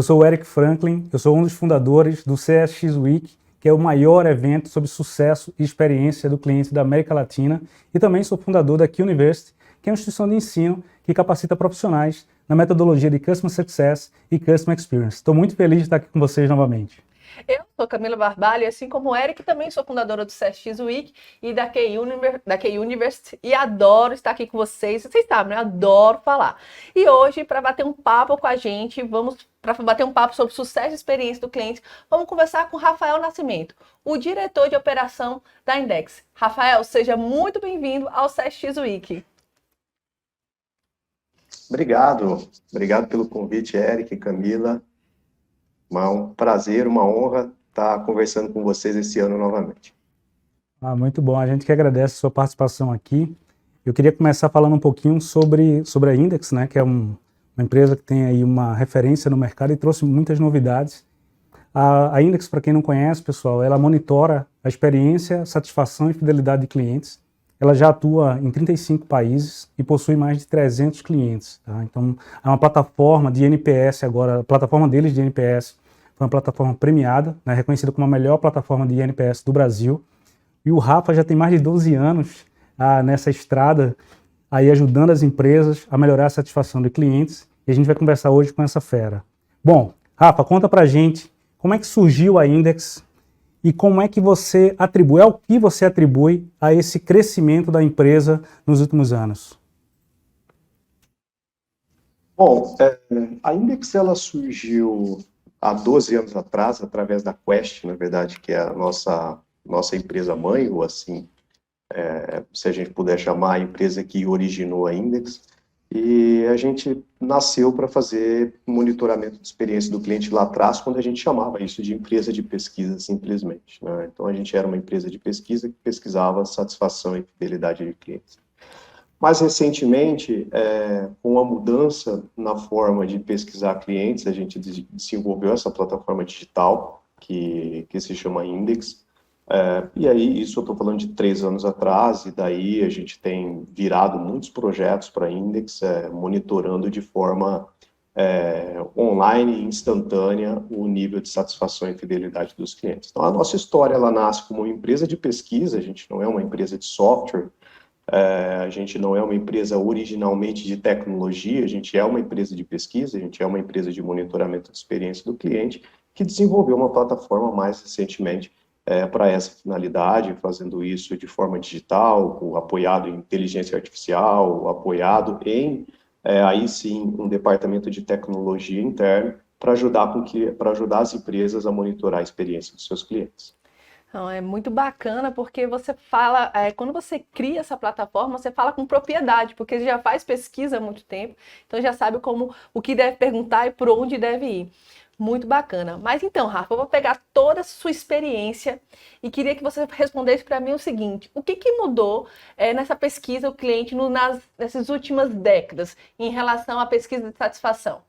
Eu sou o Eric Franklin, eu sou um dos fundadores do CSX Week, que é o maior evento sobre sucesso e experiência do cliente da América Latina, e também sou fundador da Key University, que é uma instituição de ensino que capacita profissionais na metodologia de Customer Success e Customer Experience. Estou muito feliz de estar aqui com vocês novamente. Eu sou Camila Barbalho, assim como o Eric, também sou fundadora do CSX Week e da Key University, e adoro estar aqui com vocês. Vocês sabem, né? Adoro falar. E hoje, para bater um papo com a gente, para bater um papo sobre sucesso e experiência do cliente, vamos conversar com Rafael Nascimento, o diretor de operação da Index. Rafael, seja muito bem-vindo ao CSX Week. Obrigado pelo convite, Eric e Camila. Um prazer, uma honra estar conversando com vocês esse ano novamente. Muito bom, a gente que agradece a sua participação aqui. Eu queria começar falando um pouquinho sobre a Index, né, que é uma empresa que tem aí uma referência no mercado e trouxe muitas novidades. A Index, para quem não conhece, pessoal, ela monitora a experiência, satisfação e fidelidade de clientes. Ela já atua em 35 países e possui mais de 300 clientes. Tá? Então, é uma plataforma de NPS agora, a plataforma deles de NPS foi uma plataforma premiada, né, reconhecida como a melhor plataforma de NPS do Brasil. E o Rafa já tem mais de 12 anos nessa estrada, aí ajudando as empresas a melhorar a satisfação de clientes. E a gente vai conversar hoje com essa fera. Bom, Rafa, conta pra gente como é que surgiu a Index e como é que você atribui, ao que você atribui a esse crescimento da empresa nos últimos anos. Bom, a Index ela surgiu há 12 anos atrás, através da Quest, na verdade, que é a nossa empresa mãe, ou assim, se a gente puder chamar, a empresa que originou a Index, e a gente nasceu para fazer monitoramento de experiência do cliente lá atrás, quando a gente chamava isso de empresa de pesquisa, simplesmente, né? Então, a gente era uma empresa de pesquisa que pesquisava satisfação e fidelidade de clientes. Mais recentemente, com a mudança na forma de pesquisar clientes, a gente desenvolveu essa plataforma digital, que se chama Index. E aí, isso eu estou falando de 3 anos atrás, e daí a gente tem virado muitos projetos para a Index, monitorando de forma online e instantânea o nível de satisfação e fidelidade dos clientes. Então, a nossa história ela nasce como uma empresa de pesquisa, a gente não é uma empresa de software, a gente não é uma empresa originalmente de tecnologia, a gente é uma empresa de pesquisa, a gente é uma empresa de monitoramento de experiência do cliente, que desenvolveu uma plataforma mais recentemente para essa finalidade, fazendo isso de forma digital, apoiado em inteligência artificial, apoiado em, aí sim, um departamento de tecnologia interno para ajudar as empresas a monitorar a experiência dos seus clientes. Então, é muito bacana porque você fala, quando você cria essa plataforma, você fala com propriedade, porque você já faz pesquisa há muito tempo, então já sabe o que deve perguntar e por onde deve ir. Muito bacana. Mas então, Rafa, eu vou pegar toda a sua experiência e queria que você respondesse para mim o seguinte: o que mudou nessa pesquisa o cliente nessas últimas décadas em relação à pesquisa de satisfação?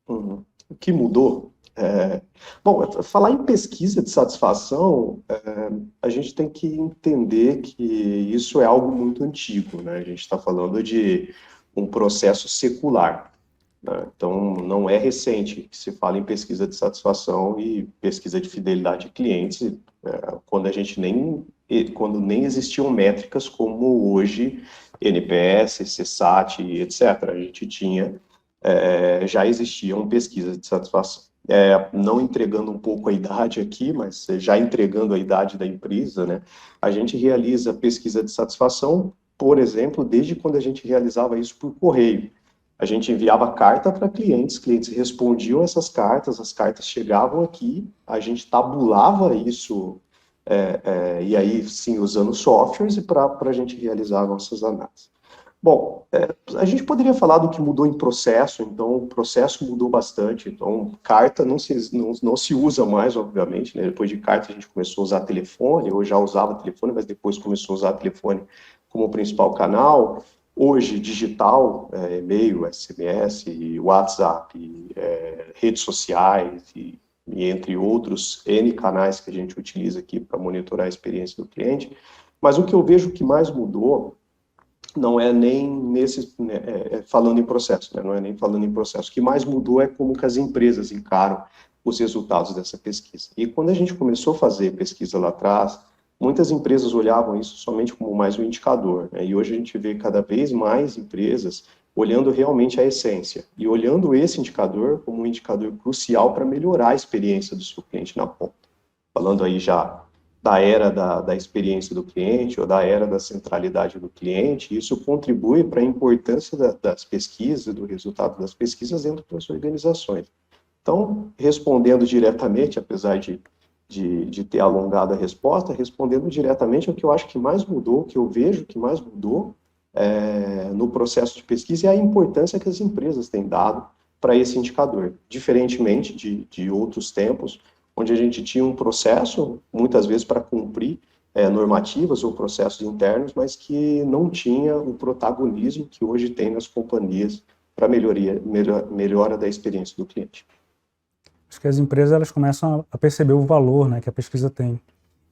O que mudou? Bom, falar em pesquisa de satisfação, a gente tem que entender que isso é algo muito antigo, né? A gente está falando de um processo secular, né? Então, não é recente que se fala em pesquisa de satisfação e pesquisa de fidelidade de clientes, quando nem existiam métricas como hoje, NPS, CSAT, etc. A gente tinha, já existiam pesquisas de satisfação. Não entregando um pouco a idade aqui, mas já entregando a idade da empresa, né? A gente realiza pesquisa de satisfação, por exemplo, desde quando a gente realizava isso por correio. A gente enviava carta para clientes respondiam essas cartas, as cartas chegavam aqui, a gente tabulava isso, e aí sim usando softwares para a gente realizar nossas análises. Bom, a gente poderia falar do que mudou em processo, então o processo mudou bastante, então carta não se usa mais, obviamente, né? Depois de carta a gente começou a usar telefone, eu já usava telefone, mas depois começou a usar telefone como principal canal. Hoje, digital, e-mail, SMS, WhatsApp, redes sociais e entre outros N canais que a gente utiliza aqui para monitorar a experiência do cliente. Mas o que eu vejo que mais mudou não é nem falando em processo, né? Não é nem falando em processo. O que mais mudou é como que as empresas encaram os resultados dessa pesquisa. E quando a gente começou a fazer pesquisa lá atrás, muitas empresas olhavam isso somente como mais um indicador, né? E hoje a gente vê cada vez mais empresas olhando realmente a essência e olhando esse indicador como um indicador crucial para melhorar a experiência do seu cliente na ponta. Falando aí já da era da experiência do cliente ou da era da centralidade do cliente, isso contribui para a importância das pesquisas, do resultado das pesquisas dentro das organizações. Então, respondendo diretamente, apesar de ter alongado a resposta, respondendo diretamente, o que eu acho que mais mudou, o que eu vejo que mais mudou no processo de pesquisa é a importância que as empresas têm dado para esse indicador, diferentemente de outros tempos, onde a gente tinha um processo, muitas vezes para cumprir normativas ou processos internos, mas que não tinha o protagonismo que hoje tem nas companhias para melhora da experiência do cliente. Acho que as empresas elas começam a perceber o valor, né, que a pesquisa tem.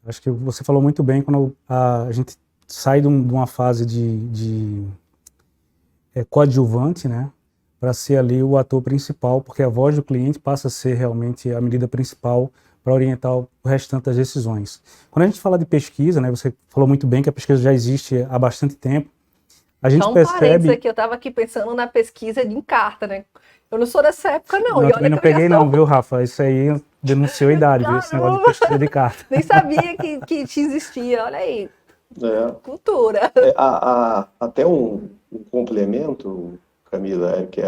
Acho que você falou muito bem, quando a gente sai de uma fase de coadjuvante, né, para ser ali o ator principal, porque a voz do cliente passa a ser realmente a medida principal para orientar o restante das decisões. Quando a gente fala de pesquisa, né, você falou muito bem que a pesquisa já existe há bastante tempo, a gente parênteses aqui, eu estava aqui pensando na pesquisa de Encarta, né? Eu não sou dessa época, não. Eu também não peguei não, viu, Rafa? Isso aí denunciou a idade, viu? Esse negócio de pesquisa de carta. Nem sabia que existia, olha aí. Cultura. Até um complemento, Camila, que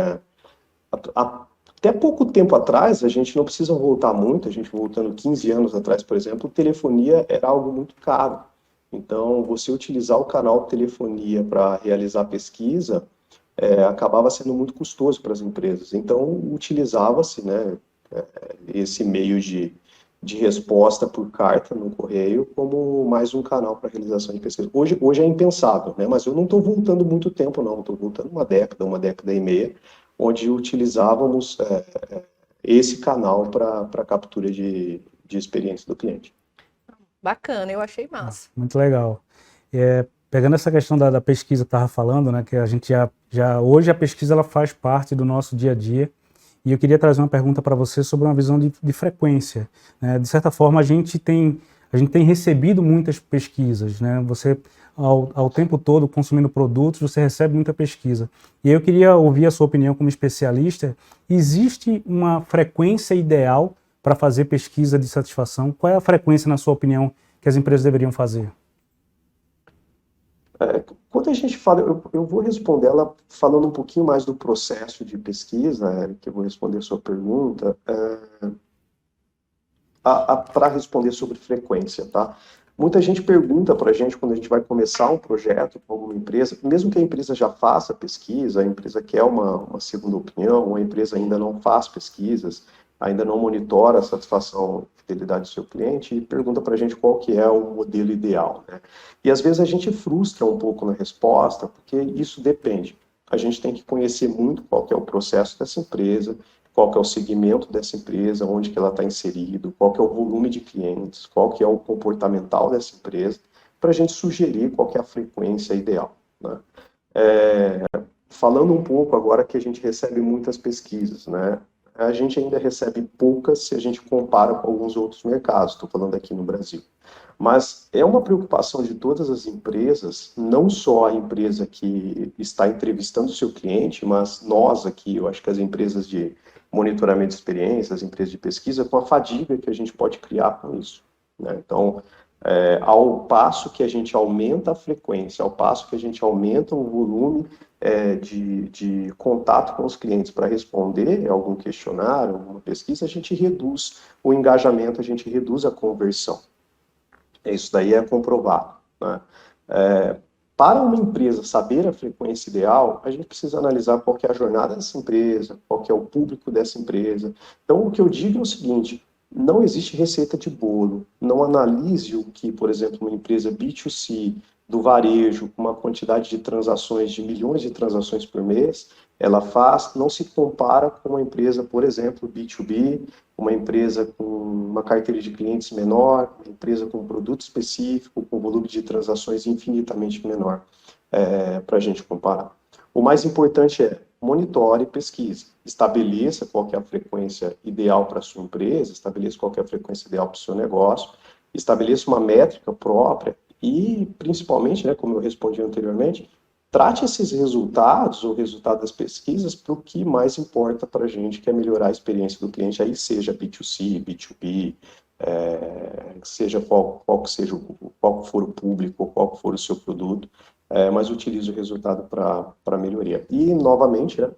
até pouco tempo atrás, a gente não precisa voltar muito, a gente voltando 15 anos atrás, por exemplo, telefonia era algo muito caro. Então, você utilizar o canal de telefonia para realizar pesquisa acabava sendo muito custoso para as empresas. Então, utilizava-se, né, esse meio de resposta por carta no correio como mais um canal para realização de pesquisa. Hoje é impensável, né, mas eu não estou voltando muito tempo, não. Estou voltando uma década e meia, onde utilizávamos esse canal para captura de experiência do cliente. Bacana, eu achei massa. Muito legal. Pegando essa questão da pesquisa que estava falando, né, que a gente hoje a pesquisa ela faz parte do nosso dia a dia, e eu queria trazer uma pergunta para você sobre uma visão de frequência, né? De certa forma, a gente tem recebido muitas pesquisas, né? Você, ao tempo todo, consumindo produtos, você recebe muita pesquisa. E eu queria ouvir a sua opinião como especialista. Existe uma frequência ideal para fazer pesquisa de satisfação? Qual é a frequência, na sua opinião, que as empresas deveriam fazer? Quando a gente fala, eu vou responder ela falando um pouquinho mais do processo de pesquisa, que eu vou responder a sua pergunta, para responder sobre frequência, tá? Muita gente pergunta para a gente, quando a gente vai começar um projeto com alguma empresa, mesmo que a empresa já faça pesquisa, a empresa quer uma segunda opinião, ou a empresa ainda não faz pesquisas, ainda não monitora a satisfação e fidelidade do seu cliente, e pergunta para a gente qual que é o modelo ideal, né? E às vezes a gente frustra um pouco na resposta, porque isso depende. A gente tem que conhecer muito qual que é o processo dessa empresa, qual que é o segmento dessa empresa, onde que ela está inserido, qual que é o volume de clientes, qual que é o comportamental dessa empresa, para a gente sugerir qual que é a frequência ideal, né? Falando um pouco agora que a gente recebe muitas pesquisas, né? A gente ainda recebe poucas se a gente compara com alguns outros mercados, estou falando aqui no Brasil. Mas é uma preocupação de todas as empresas, não só a empresa que está entrevistando o seu cliente, mas nós aqui, eu acho que as empresas de monitoramento de experiência, as empresas de pesquisa, com a fadiga que a gente pode criar com isso, né? Então, ao passo que a gente aumenta a frequência, ao passo que a gente aumenta o volume de contato com os clientes para responder algum questionário, alguma pesquisa, a gente reduz o engajamento, a gente reduz a conversão. Isso daí é comprovado, né? Para uma empresa saber a frequência ideal, a gente precisa analisar qual que é a jornada dessa empresa, qual que é o público dessa empresa. Então, o que eu digo é o seguinte: não existe receita de bolo. Não analise o que, por exemplo, uma empresa B2C do varejo, com uma quantidade de transações, de milhões de transações por mês, ela faz, não se compara com uma empresa, por exemplo, B2B, uma empresa com uma carteira de clientes menor, uma empresa com produto específico, com volume de transações infinitamente menor. para a gente comparar. O mais importante é monitore e pesquise, estabeleça qual que é a frequência ideal para a sua empresa, estabeleça qual que é a frequência ideal para o seu negócio, estabeleça uma métrica própria e, principalmente, né, como eu respondi anteriormente, trate esses resultados, o resultado das pesquisas, para o que mais importa para a gente, que é melhorar a experiência do cliente, aí seja B2C, B2B, seja qual for o público, qual for o seu produto, mas utilize o resultado para melhoria. E, novamente, né,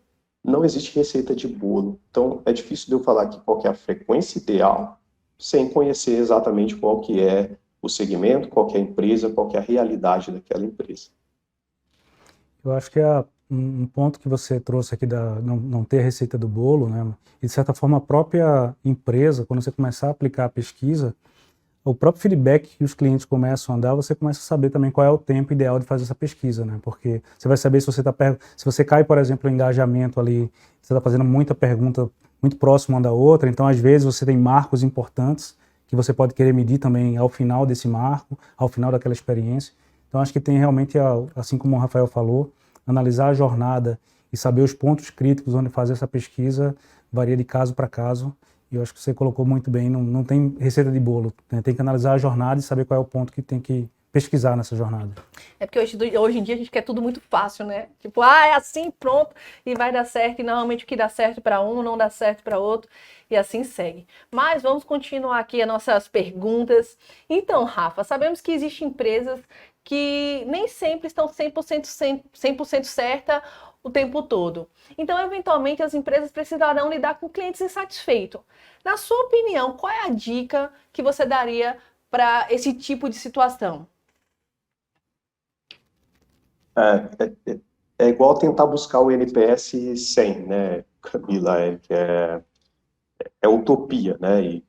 não existe receita de bolo. Então, é difícil de eu falar aqui qual que é a frequência ideal, sem conhecer exatamente qual que é o segmento, qual que é a empresa, qual que é a realidade daquela empresa. Eu acho que um ponto que você trouxe aqui da não ter receita do bolo, né? E de certa forma a própria empresa, quando você começar a aplicar a pesquisa, o próprio feedback que os clientes começam a dar, você começa a saber também qual é o tempo ideal de fazer essa pesquisa, né? Porque você vai saber se você cai, por exemplo, no engajamento ali, você está fazendo muita pergunta muito próxima uma da outra, então às vezes você tem marcos importantes que você pode querer medir também ao final desse marco, ao final daquela experiência. Então acho que tem realmente, assim como o Rafael falou, analisar a jornada e saber os pontos críticos onde fazer essa pesquisa varia de caso para caso. E eu acho que você colocou muito bem, não tem receita de bolo, né? Tem que analisar a jornada e saber qual é o ponto que tem que pesquisar nessa jornada. É porque hoje em dia a gente quer tudo muito fácil, né? Tipo, é assim, pronto, e vai dar certo. E normalmente o que dá certo para um não dá certo para outro. E assim segue. Mas vamos continuar aqui as nossas perguntas. Então, Rafa, sabemos que existem empresas que nem sempre estão 100% certa o tempo todo. Então, eventualmente, as empresas precisarão lidar com clientes insatisfeitos. Na sua opinião, qual é a dica que você daria para esse tipo de situação? É igual tentar buscar o NPS 100, né, Camila? É utopia, né? E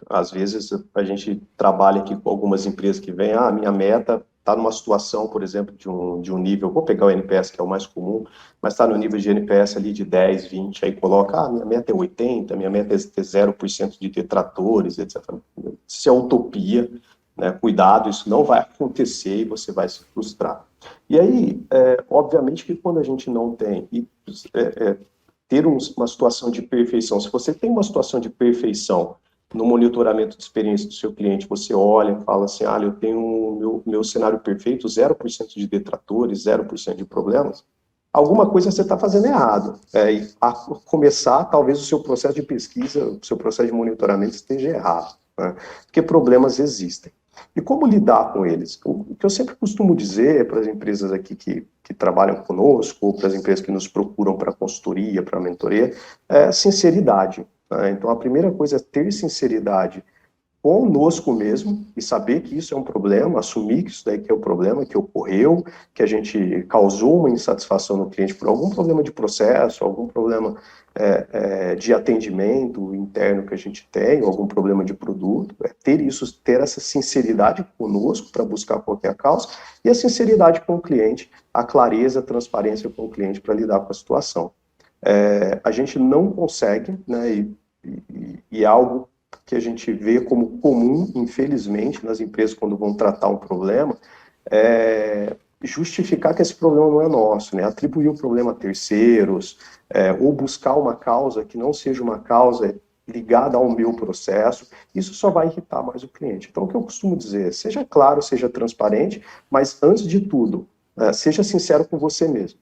às vezes a gente trabalha aqui com algumas empresas que vêm, minha meta está numa situação, por exemplo, de um nível, vou pegar o NPS, que é o mais comum, mas está no nível de NPS ali de 10, 20, aí coloca, minha meta é 80, minha meta é ter 0% de detratores, etc. Isso é utopia, né? Cuidado, isso não vai acontecer e você vai se frustrar. E aí, obviamente que quando a gente não tem, ter uma situação de perfeição, se você tem uma situação de perfeição no monitoramento de experiência do seu cliente, você olha e fala assim, eu tenho meu cenário perfeito, 0% de detratores, 0% de problemas, alguma coisa você está fazendo errado. E a começar, talvez o seu processo de pesquisa, o seu processo de monitoramento esteja errado, né? Porque problemas existem. E como lidar com eles? O que eu sempre costumo dizer para as empresas aqui que trabalham conosco, ou para as empresas que nos procuram para consultoria, para mentoria, é sinceridade. Então, a primeira coisa é ter sinceridade conosco mesmo e saber que isso é um problema, assumir que isso daí que é o problema, que ocorreu, que a gente causou uma insatisfação no cliente por algum problema de processo, algum problema de atendimento interno que a gente tem, ou algum problema de produto, ter essa sinceridade conosco para buscar qual é a causa, e a sinceridade com o cliente, a clareza, a transparência com o cliente para lidar com a situação. A gente não consegue, né, e algo que a gente vê como comum, infelizmente, nas empresas quando vão tratar um problema, justificar que esse problema não é nosso, né? Atribuir o problema a terceiros, ou buscar uma causa que não seja uma causa ligada ao meu processo, isso só vai irritar mais o cliente. Então, o que eu costumo dizer, seja claro, seja transparente, mas antes de tudo, seja sincero com você mesmo.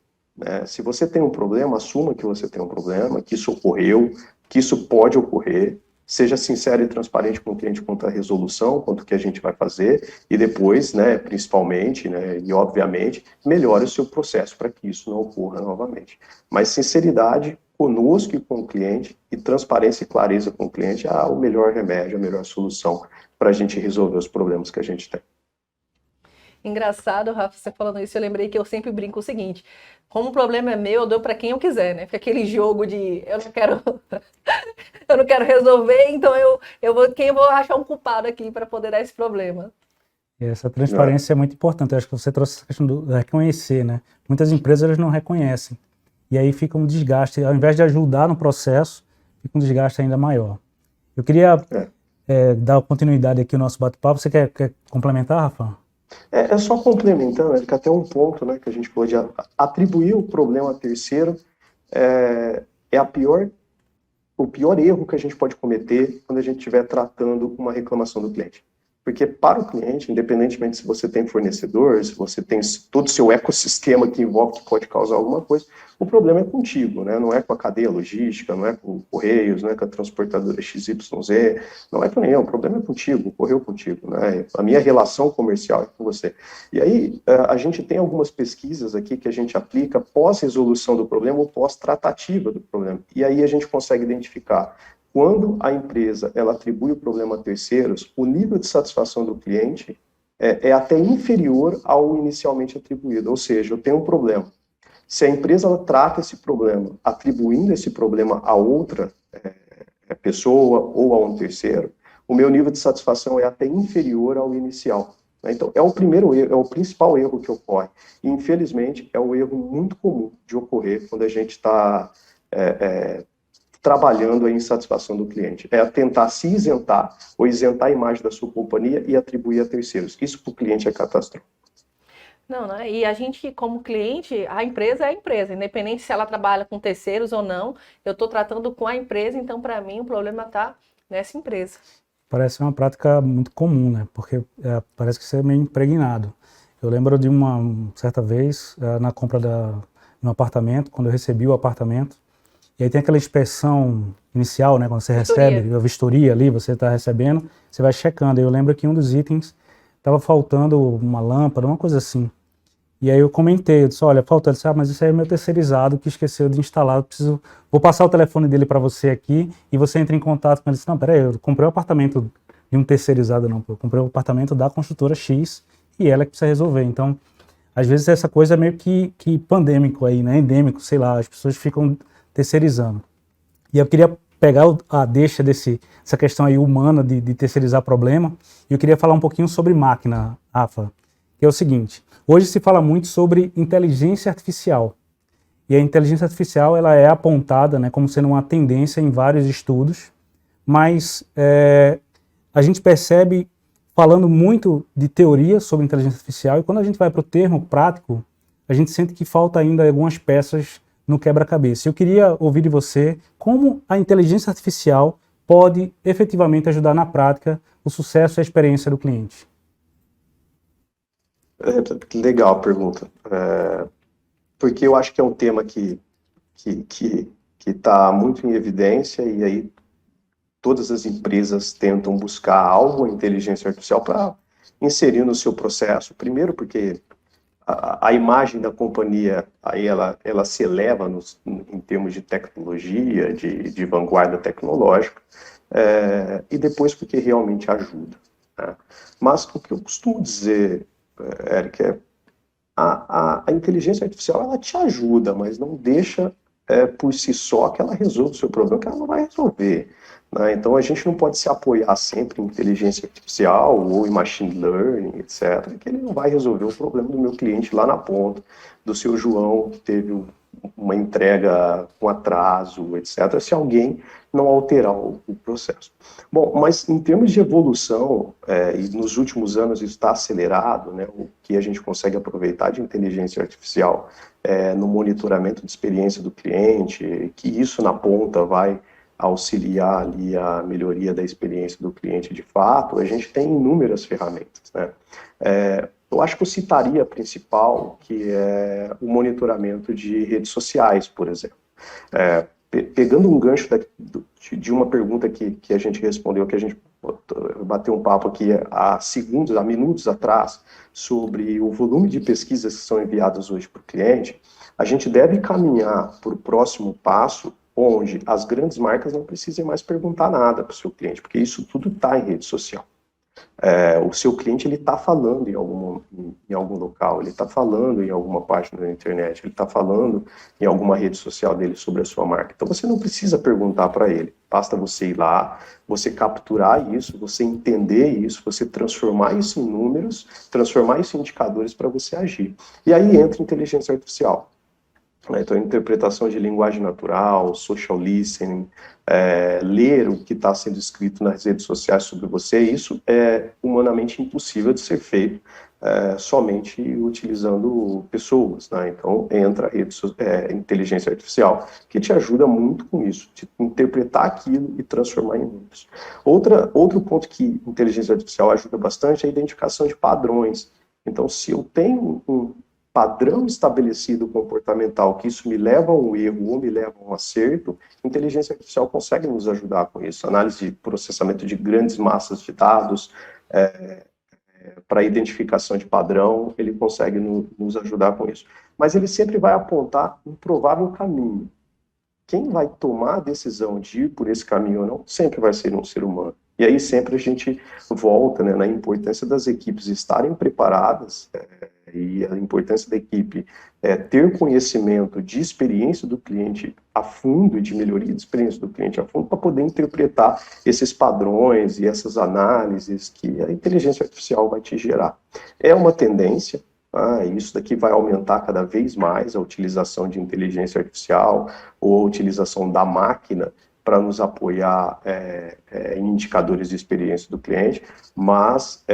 Se você tem um problema, assuma que você tem um problema, que isso ocorreu, que isso pode ocorrer, seja sincero e transparente com o cliente quanto à resolução, quanto o que a gente vai fazer, e depois, né, principalmente, né, e obviamente, melhore o seu processo para que isso não ocorra novamente. Mas sinceridade conosco e com o cliente, e transparência e clareza com o cliente é o melhor remédio, a melhor solução para a gente resolver os problemas que a gente tem. Engraçado, Rafa, você falando isso, eu lembrei que eu sempre brinco o seguinte, como o problema é meu, eu dou para quem eu quiser, né? Fica aquele jogo de eu não quero resolver, então quem eu vou achar um culpado aqui para poder dar esse problema. E essa transparência é muito importante. Eu acho que você trouxe essa questão do reconhecer, né? Muitas empresas elas não reconhecem. E aí fica um desgaste, ao invés de ajudar no processo, fica um desgaste ainda maior. Eu queria dar continuidade aqui ao nosso bate-papo. Você quer complementar, Rafa? É só complementando, Érica, até um ponto, né, que a gente pode atribuir o problema a terceiro é o pior erro que a gente pode cometer quando a gente estiver tratando uma reclamação do cliente. Porque para o cliente, independentemente se você tem fornecedor, se você tem todo o seu ecossistema que envolve que pode causar alguma coisa, o problema é contigo, né? Não é com a cadeia logística, não é com o Correios, não é com a transportadora XYZ, não é com nenhum, o problema é contigo, ocorreu contigo, né? A minha relação comercial é com você. E aí, a gente tem algumas pesquisas aqui que a gente aplica pós-resolução do problema ou pós-tratativa do problema. E aí a gente consegue identificar quando a empresa ela atribui o problema a terceiros, o nível de satisfação do cliente é até inferior ao inicialmente atribuído. Ou seja, eu tenho um problema. Se a empresa ela trata esse problema atribuindo esse problema a outra pessoa ou a um terceiro, o meu nível de satisfação é até inferior ao inicial. Então, é o primeiro erro, é o principal erro que ocorre. E, infelizmente, é um erro muito comum de ocorrer quando a gente está trabalhando a insatisfação do cliente. É tentar se isentar ou isentar a imagem da sua companhia e atribuir a terceiros. Isso para o cliente é catastrófico. Não, né? E a gente, como cliente, a empresa é a empresa, independente se ela trabalha com terceiros ou não, eu estou tratando com a empresa, então para mim o problema está nessa empresa. Parece uma prática muito comum, né? Porque parece que você é meio impregnado. Eu lembro de uma certa vez, na compra de um apartamento, quando eu recebi o apartamento, e aí tem aquela inspeção inicial, né? Quando você recebe a vistoria ali, você está recebendo, você vai checando. Eu lembro que um dos itens estava faltando uma lâmpada, uma coisa assim. E aí eu comentei, eu disse, olha, falta, ele disse, mas isso aí é meu terceirizado que esqueceu de instalar, vou passar o telefone dele para você aqui e você entra em contato com ele. Disse, não, peraí, eu comprei o apartamento de um terceirizado, não, eu comprei o apartamento da construtora X e ela que precisa resolver. Então, às vezes essa coisa é meio que pandêmico aí, né, endêmico, sei lá, as pessoas ficam terceirizando. E eu queria pegar a deixa dessa questão aí humana de terceirizar problema, e eu queria falar um pouquinho sobre máquina, Rafa, que é o seguinte, hoje se fala muito sobre inteligência artificial, e a inteligência artificial ela é apontada, né, como sendo uma tendência em vários estudos, mas a gente percebe falando muito de teoria sobre inteligência artificial, e quando a gente vai para o termo prático, a gente sente que falta ainda algumas peças no quebra-cabeça. Eu queria ouvir de você como a inteligência artificial pode efetivamente ajudar na prática o sucesso e a experiência do cliente. Legal a pergunta. Porque eu acho que é um tema que está muito em evidência e aí todas as empresas tentam buscar algo, inteligência artificial, para inserir no seu processo. Primeiro porque a imagem da companhia, aí ela se eleva em termos de tecnologia, de vanguarda tecnológica, e depois porque realmente ajuda. Né? Mas o que eu costumo dizer, Eric, a inteligência artificial ela te ajuda, mas não deixa por si só que ela resolva o seu problema, que ela não vai resolver. Né? Então a gente não pode se apoiar sempre em inteligência artificial ou em machine learning, etc., que ele não vai resolver o problema do meu cliente lá na ponta, do seu João que teve uma entrega com atraso, etc., se alguém não alterar o processo. Bom, mas em termos de evolução, e nos últimos anos isso está acelerado, né, o que a gente consegue aproveitar de inteligência artificial no monitoramento de experiência do cliente, que isso na ponta vai auxiliar ali a melhoria da experiência do cliente de fato, a gente tem inúmeras ferramentas, né? Eu acho que eu citaria a principal, que é o monitoramento de redes sociais, por exemplo. Pegando um gancho de uma pergunta que a gente respondeu, que a gente bateu um papo aqui há minutos atrás, sobre o volume de pesquisas que são enviadas hoje para o cliente, a gente deve caminhar para o próximo passo, onde as grandes marcas não precisem mais perguntar nada para o seu cliente, porque isso tudo está em rede social. O seu cliente ele está falando em algum local, ele está falando em alguma página da internet, ele está falando em alguma rede social dele sobre a sua marca. Então você não precisa perguntar para ele, basta você ir lá, você capturar isso, você entender isso, você transformar isso em números, transformar isso em indicadores para você agir. E aí entra a inteligência artificial. Então, interpretação de linguagem natural, social listening, ler o que está sendo escrito nas redes sociais sobre você, isso é humanamente impossível de ser feito somente utilizando pessoas, né? Então entra a inteligência artificial, que te ajuda muito com isso, de interpretar aquilo e transformar em números. Outro ponto que inteligência artificial ajuda bastante é a identificação de padrões. Então, se eu tenho um padrão estabelecido comportamental, que isso me leva a um erro ou me leva a um acerto, a inteligência artificial consegue nos ajudar com isso. Análise de processamento de grandes massas de dados, para identificação de padrão, ele consegue nos ajudar com isso. Mas ele sempre vai apontar um provável caminho. Quem vai tomar a decisão de ir por esse caminho ou não, sempre vai ser um ser humano. E aí sempre a gente volta, né, na importância das equipes estarem preparadas, e a importância da equipe ter conhecimento de experiência do cliente a fundo e de melhoria de experiência do cliente a fundo para poder interpretar esses padrões e essas análises que a inteligência artificial vai te gerar. É uma tendência. Isso daqui vai aumentar cada vez mais a utilização de inteligência artificial ou a utilização da máquina para nos apoiar em indicadores de experiência do cliente, mas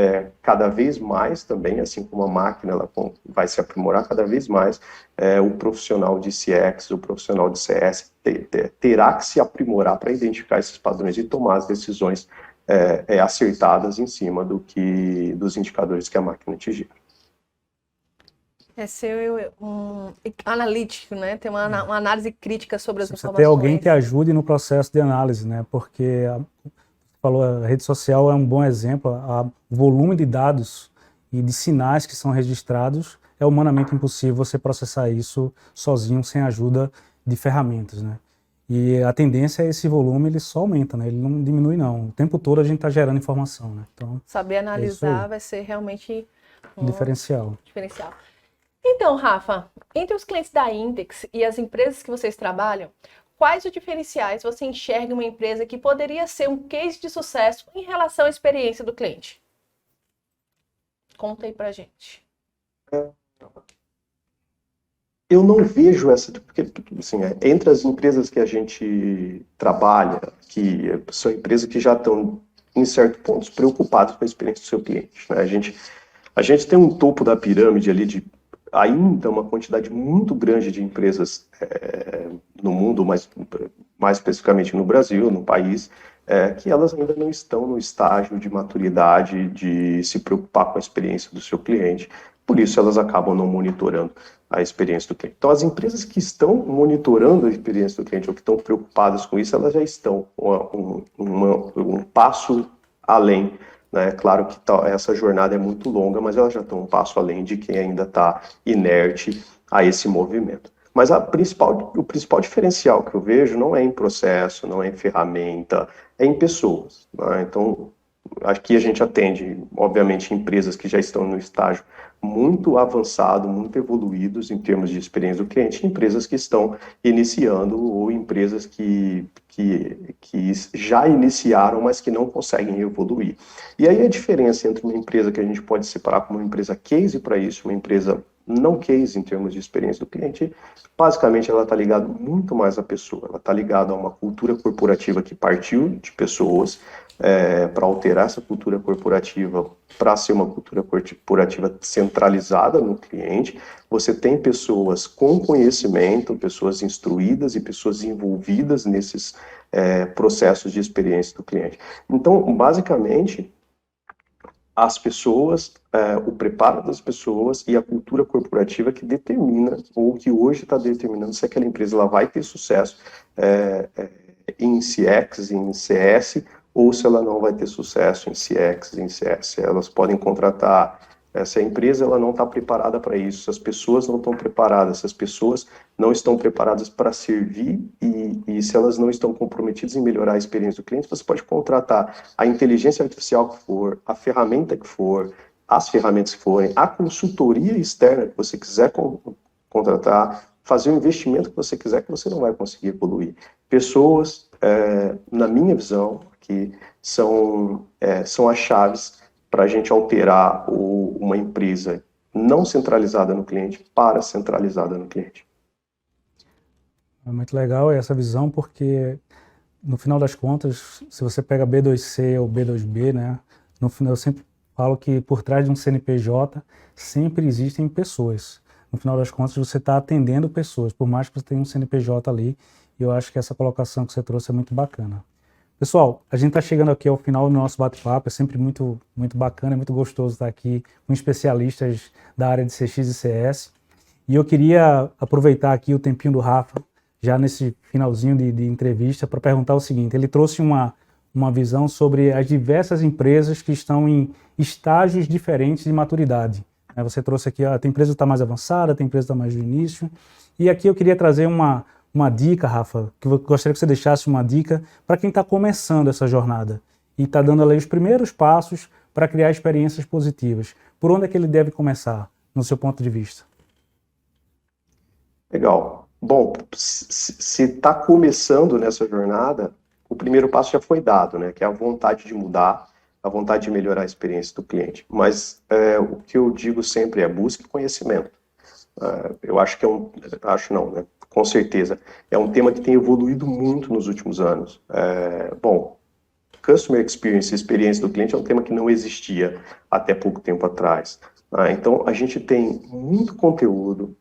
cada vez mais também, assim como a máquina ela vai se aprimorar cada vez mais, o profissional de CX, o profissional de CS terá que se aprimorar para identificar esses padrões e tomar as decisões acertadas em cima dos indicadores que a máquina te gera. É ser um analítico, né? Ter uma análise crítica sobre as informações. Você ter alguém que ajude no processo de análise, né? Porque, falou, a rede social é um bom exemplo. O volume de dados e de sinais que são registrados é humanamente impossível você processar isso sozinho, sem a ajuda de ferramentas, né? E a tendência é esse volume, ele só aumenta, né? Ele não diminui, não. O tempo todo a gente está gerando informação, né? Então, saber analisar vai ser realmente um diferencial. Então, Rafa, entre os clientes da Index e as empresas que vocês trabalham, quais os diferenciais você enxerga em uma empresa que poderia ser um case de sucesso em relação à experiência do cliente? Conta aí pra gente. Eu não vejo porque assim, entre as empresas que a gente trabalha, que são empresas que já estão, em certos pontos, preocupadas com a experiência do seu cliente, né? A gente tem um topo da pirâmide ali de ainda uma quantidade muito grande de empresas no mundo, mais especificamente no Brasil, no país, que elas ainda não estão no estágio de maturidade de se preocupar com a experiência do seu cliente, por isso elas acabam não monitorando a experiência do cliente. Então, as empresas que estão monitorando a experiência do cliente ou que estão preocupadas com isso, elas já estão um passo além. É claro que essa jornada é muito longa, mas ela já está um passo além de quem ainda está inerte a esse movimento. Mas o principal diferencial que eu vejo não é em processo, não é em ferramenta, é em pessoas, né? Então, aqui a gente atende, obviamente, empresas que já estão no estágio muito avançado, muito evoluídos em termos de experiência do cliente, empresas que estão iniciando ou empresas que já iniciaram, mas que não conseguem evoluir. E aí a diferença entre uma empresa que a gente pode separar como uma empresa case para isso, uma empresa não case em termos de experiência do cliente, basicamente ela está ligada muito mais à pessoa, ela está ligada a uma cultura corporativa que partiu de pessoas, para alterar essa cultura corporativa para ser uma cultura corporativa centralizada no cliente. Você tem pessoas com conhecimento, pessoas instruídas e pessoas envolvidas nesses processos de experiência do cliente. Então, basicamente, as pessoas, o preparo das pessoas e a cultura corporativa que determina, ou que hoje está determinando se aquela empresa ela vai ter sucesso em CX, em CS, ou se ela não vai ter sucesso em CX, em CS. Elas podem contratar, se a empresa ela não está preparada para isso, se as pessoas não estão preparadas, se as pessoas não estão preparadas para servir e se elas não estão comprometidas em melhorar a experiência do cliente, você pode contratar a inteligência artificial que for, a ferramenta que for, as ferramentas que forem, a consultoria externa que você quiser contratar, fazer o investimento que você quiser, que você não vai conseguir evoluir. Pessoas, na minha visão, que são as chaves para a gente alterar uma empresa não centralizada no cliente para centralizada no cliente. É muito legal essa visão, porque no final das contas, se você pega B2C ou B2B, né, no final eu sempre falo que por trás de um CNPJ sempre existem pessoas. No final das contas, você está atendendo pessoas, por mais que você tenha um CNPJ ali, e eu acho que essa colocação que você trouxe é muito bacana. Pessoal, a gente está chegando aqui ao final do nosso bate-papo, é sempre muito bacana, é muito gostoso estar aqui com especialistas da área de CX e CS. E eu queria aproveitar aqui o tempinho do Rafa, já nesse finalzinho de entrevista, para perguntar o seguinte: ele trouxe uma visão sobre as diversas empresas que estão em estágios diferentes de maturidade. Você trouxe aqui, tem empresa que está mais avançada, tem empresa que está mais no início. E aqui eu queria trazer uma dica, Rafa, que eu gostaria que você deixasse uma dica para quem está começando essa jornada e está dando ali os primeiros passos para criar experiências positivas. Por onde é que ele deve começar, no seu ponto de vista? Legal. Bom, se está começando nessa jornada, o primeiro passo já foi dado, né? Que é a vontade de mudar, a vontade de melhorar a experiência do cliente. Mas o que eu digo sempre é busque conhecimento. Eu acho que acho não, né? Com certeza. É um tema que tem evoluído muito nos últimos anos. Bom, Customer Experience, experiência do cliente, é um tema que não existia até pouco tempo atrás. Então, a gente tem muito conteúdo,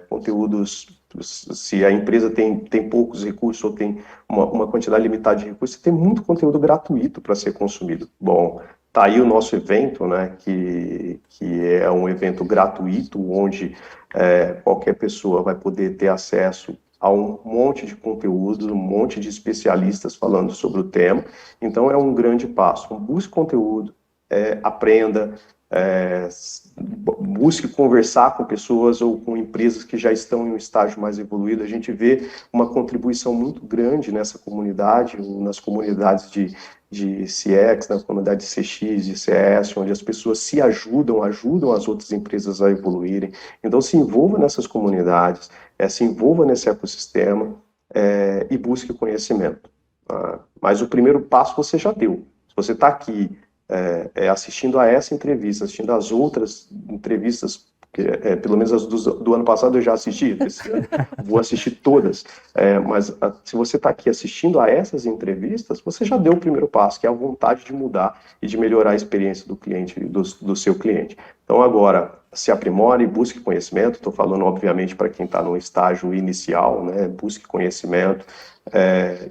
conteúdos, se a empresa tem poucos recursos ou tem uma quantidade limitada de recursos, tem muito conteúdo gratuito para ser consumido. Bom, tá aí o nosso evento, né, que é um evento gratuito, onde qualquer pessoa vai poder ter acesso a um monte de conteúdo, um monte de especialistas falando sobre o tema. Então, é um grande passo. Busque conteúdo, aprenda, busque conversar com pessoas ou com empresas que já estão em um estágio mais evoluído. A gente vê uma contribuição muito grande nessa comunidade, nas comunidades de CX, na comunidade de CX, de CS, onde as pessoas se ajudam as outras empresas a evoluírem. Então, se envolva nessas comunidades, se envolva nesse ecossistema e busque conhecimento. Mas o primeiro passo você já deu. Se você está aqui assistindo a essa entrevista, assistindo as outras entrevistas, pelo menos as do ano passado eu já assisti, esse ano vou assistir todas, mas se você está aqui assistindo a essas entrevistas, você já deu o primeiro passo, que é a vontade de mudar e de melhorar a experiência do cliente, do seu cliente. Então agora, se aprimore, busque conhecimento. Estou falando obviamente para quem está no estágio inicial, né? Busque conhecimento,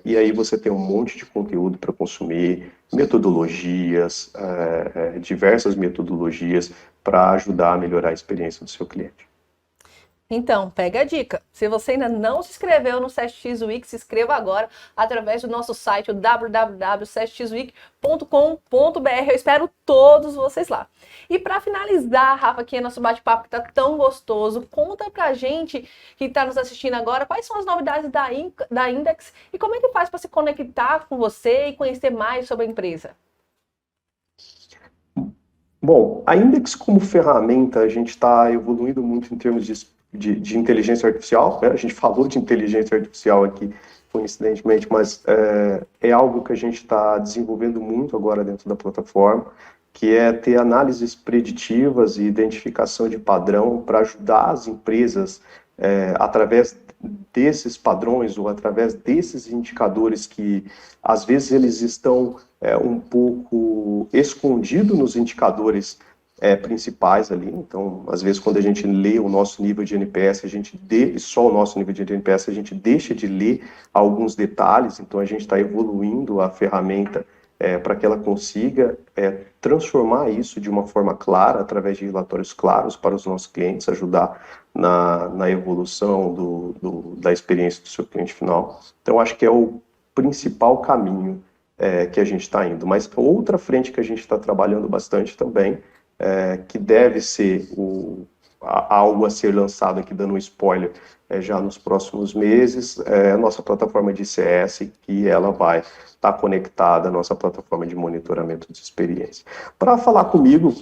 e aí você tem um monte de conteúdo para consumir, metodologias, diversas metodologias para ajudar a melhorar a experiência do seu cliente. Então, pega a dica. Se você ainda não se inscreveu no CSX Week, se inscreva agora através do nosso site, o www.csxweek.com.br. Eu espero todos vocês lá. E para finalizar, Rafa, aqui nosso bate-papo que está tão gostoso, conta pra gente que está nos assistindo agora quais são as novidades da Index e como é que faz para se conectar com você e conhecer mais sobre a empresa. Bom, a Index como ferramenta, a gente está evoluindo muito em termos de inteligência artificial, né? A gente falou de inteligência artificial aqui, coincidentemente, mas é algo que a gente está desenvolvendo muito agora dentro da plataforma, que é ter análises preditivas e identificação de padrão para ajudar as empresas através desses padrões ou através desses indicadores que às vezes eles estão um pouco escondidos nos indicadores principais ali. Então, às vezes, quando a gente lê o nosso nível de NPS, só o nosso nível de NPS, a gente deixa de ler alguns detalhes. Então, a gente está evoluindo a ferramenta para que ela consiga transformar isso de uma forma clara, através de relatórios claros para os nossos clientes, ajudar na evolução da experiência do seu cliente final. Então, acho que é o principal caminho que a gente está indo. Mas outra frente que a gente está trabalhando bastante também, que deve ser algo a ser lançado aqui, dando um spoiler, já nos próximos meses, a nossa plataforma de CS, que ela vai estar conectada à nossa plataforma de monitoramento de experiência. Para falar comigo,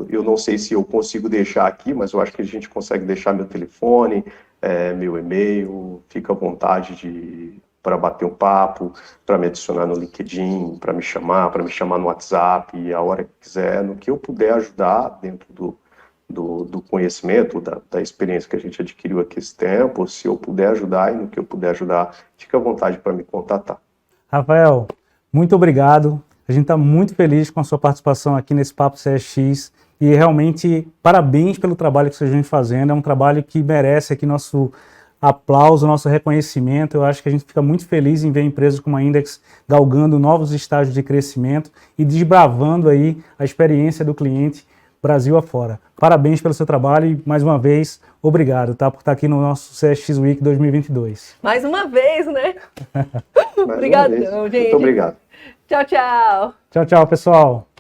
eu não sei se eu consigo deixar aqui, mas eu acho que a gente consegue deixar meu telefone, meu e-mail, fica à vontade para bater um papo, para me adicionar no LinkedIn, para me chamar no WhatsApp, e a hora que quiser, no que eu puder ajudar dentro do conhecimento, da experiência que a gente adquiriu aqui esse tempo, se eu puder ajudar e no que eu puder ajudar, fique à vontade para me contatar. Rafael, muito obrigado. A A gente está muito feliz com a sua participação aqui nesse Papo CSX e realmente parabéns pelo trabalho que vocês vêm fazendo. É um trabalho que merece aqui nosso aplauso, nosso reconhecimento. Eu acho que a gente fica muito feliz em ver empresas como a Index galgando novos estágios de crescimento e desbravando aí a experiência do cliente Brasil afora. Parabéns pelo seu trabalho e, mais uma vez, obrigado, tá, por estar aqui no nosso CSX Week 2022. Mais uma vez, né? Mais uma Obrigadão, vez. gente. Muito obrigado. Tchau, tchau. Tchau, tchau, pessoal.